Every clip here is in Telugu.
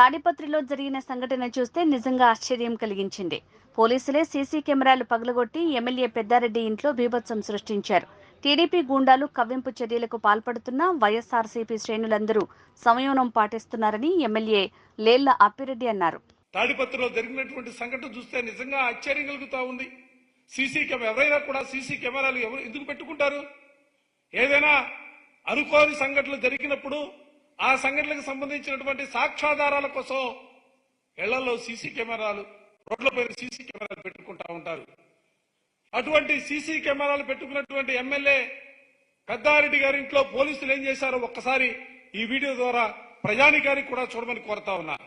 తాడిపత్రిలో జరిగిన సంఘటన చూస్తే నిజంగా ఆశ్చర్యం కలిగించింది. పోలీసులే సీసీ కెమెరాలు పగలగొట్టి ఎమ్మెల్యే పెద్దారెడ్డి ఇంట్లో బీభత్సం సృష్టించారు. టీడీపీ గూండాలు కవ్వింపు చర్యలకు పాల్పడుతున్నా వైఎస్ఆర్సీపీ శ్రేణులందరూ సంయమనం పాటిస్తున్నారని ఎమ్మెల్యే లేళ్ల అప్పిరెడ్డి అన్నారు. తాడిపత్రిలో జరిగినటువంటి సంఘటన చూస్తే నిజంగా ఆశ్చర్యం కలుగుతా ఉంది. ఎవరైనా కూడా సీసీ కెమెరాలు ఎందుకు పెట్టుకుంటారు? ఏదైనా అనుకోని సంఘటనలు జరిగినప్పుడు ఆ సంఘటనలకు సంబంధించినటువంటి సాక్ష్యాధారాల కోసం ఇళ్లలో సీసీ కెమెరాలు, రోడ్లపై సీసీ కెమెరాలు పెట్టుకుంటా ఉంటారు. అటువంటి సీసీ కెమెరాలు పెట్టుకున్నటువంటి ఎమ్మెల్యే పెద్దారెడ్డి గారి ఇంట్లో పోలీసులు ఏం చేశారో ఒక్కసారి ఈ వీడియో ద్వారా ప్రజానికానికి కూడా చూడమని కోరుతా ఉన్నా.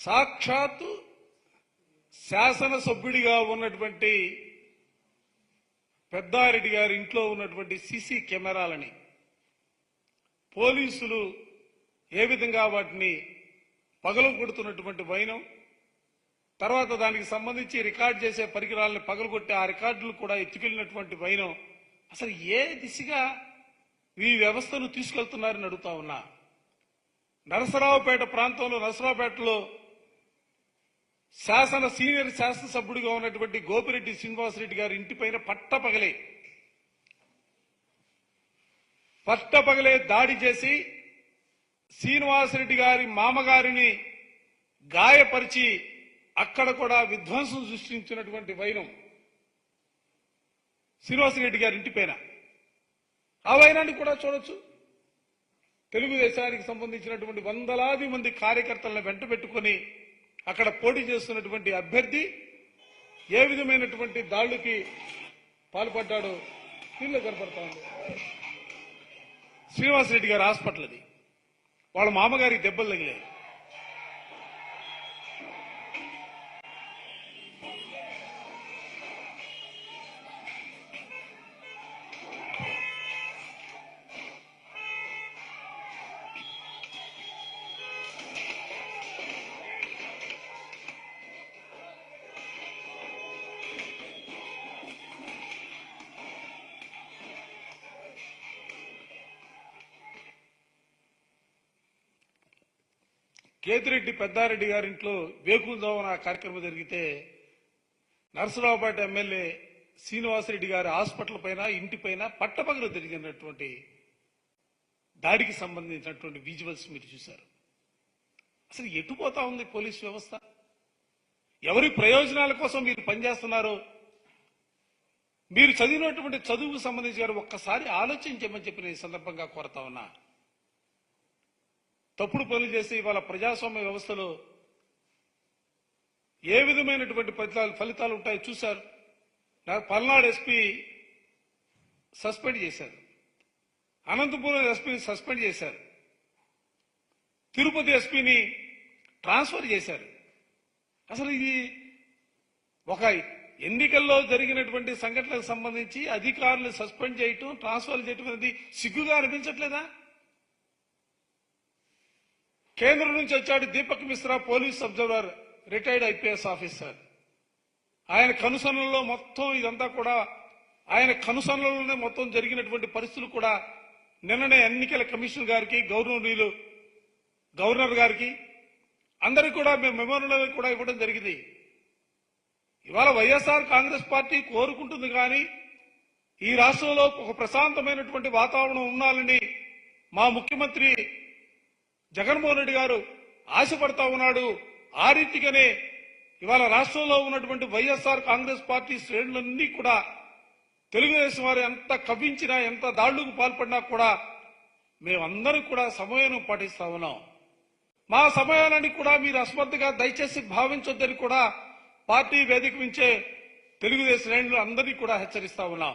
సాక్షాత్తు శాసనసభ్యుడిగా ఉన్నటువంటి పెద్దారెడ్డి గారి ఇంట్లో ఉన్నటువంటి సీసీ కెమెరాలని పోలీసులు ఏ విధంగా వాటిని పగలగొడుతున్నటువంటి వైనం, తర్వాత దానికి సంబంధించి రికార్డ్ చేసే పరికరాలను పగలగొట్టి ఆ రికార్డులు కూడా ఎత్తుకెళ్లినటువంటి వైనం, అసలు ఏ దిశగా ఈ వ్యవస్థను తీసుకెళ్తున్నారని అడుగుతా ఉన్నా. నరసరావుపేట ప్రాంతంలో నరసరావుపేటలో సీనియర్ శాసనసభ్యుడిగా ఉన్నటువంటి గోపిరెడ్డి శ్రీనివాసరెడ్డి గారి ఇంటిపైన పట్టపగలే దాడి చేసి శ్రీనివాసరెడ్డి గారి మామగారిని గాయపరిచి అక్కడ కూడా విధ్వంసం సృష్టించినటువంటి వైనం శ్రీనివాసరెడ్డి గారి ఇంటిపైన. ఆ వైనాన్ని కూడా చూడొచ్చు. తెలుగుదేశానికి సంబంధించినటువంటి వందలాది మంది కార్యకర్తలను వెంట పెట్టుకుని అక్కడ పోటీ చేస్తున్నటువంటి అభ్యర్థి ఏ విధమైనటువంటి దాడులకి పాల్పడ్డాడో దీనిలో కనపడతా ఉంది. శ్రీనివాసరెడ్డి గారి హాస్పిటల్ అది, వాళ్ళ మామగారికి దెబ్బలు తగిలాయి. కేతిరెడ్డి పెద్దారెడ్డి గారింట్లో వేకువజామున కార్యక్రమం జరిగితే నరసరావుపేట ఎమ్మెల్యే శ్రీనివాసరెడ్డి గారి హాస్పిటల్ పైన ఇంటిపైన పట్టపగలు జరిగినటువంటి దాడికి సంబంధించినటువంటి విజువల్స్ మీరు చూశారు. అసలు ఎటుపోతా ఉంది పోలీస్ వ్యవస్థ? ఎవరి ప్రయోజనాల కోసం మీరు పనిచేస్తున్నారో మీరు చదివినటువంటి చదువుకు సంబంధించి గారు ఒక్కసారి ఆలోచించమని చెప్పిన ఈ సందర్భంగా కోరుతా ఉన్నా. తప్పుడు పనులు చేసి ఇవాళ ప్రజాస్వామ్య వ్యవస్థలో ఏ విధమైనటువంటి ఫలితాలు ఉంటాయో చూశారు. పల్నాడు ఎస్పీ సస్పెండ్ చేశారు, అనంతపురం ఎస్పీని సస్పెండ్ చేశారు, తిరుపతి ఎస్పీని ట్రాన్స్ఫర్ చేశారు. అసలు ఇది ఒక ఎన్నికల్లో జరిగినటువంటి సంఘటనలకు సంబంధించి అధికారులు సస్పెండ్ చేయటం, ట్రాన్స్ఫర్ చేయటం అనేది సిగ్గుగా అనిపించట్లేదా? కేంద్రం నుంచి వచ్చాడు Deepak Mishra, police observer, retired IPS officer. ఆయన కనుసన్నల్లో మొత్తం ఇదంతా కూడా ఆయన కనుసన్నలోనే మొత్తం జరిగినటువంటి పరిస్థితులు కూడా నిన్ననే ఎన్నికల కమిషన్ గారికి, గవర్నర్ గారికి అందరికీ కూడా మేము మెమోరియల్ కూడా ఇవ్వడం జరిగింది. ఇవాళ వైఎస్ఆర్ కాంగ్రెస్ పార్టీ కోరుకుంటుంది కానీ ఈ రాష్ట్రంలో ఒక ప్రశాంతమైనటువంటి వాతావరణం ఉండాలని మా ముఖ్యమంత్రి జగన్మోహన్ రెడ్డి గారు ఆశపడతా ఉన్నాడు. ఆ రీతిగానే ఇవాళ రాష్ట్రంలో ఉన్నటువంటి వైఎస్ఆర్ కాంగ్రెస్ పార్టీ శ్రేణులన్నీ కూడా తెలుగుదేశం వారు ఎంత కవ్వించినా, ఎంత దాడులకు పాల్పడినా కూడా మేమందరం కూడా సమయం పాటిస్తా ఉన్నాం. మా సమయాన్ని కూడా మీరు అస్మత్తుగా దయచేసి భావించొద్దని కూడా పార్టీ వేదిక నుంచే తెలుగుదేశం శ్రేణులు అందరినీ కూడా హెచ్చరిస్తా ఉన్నాం.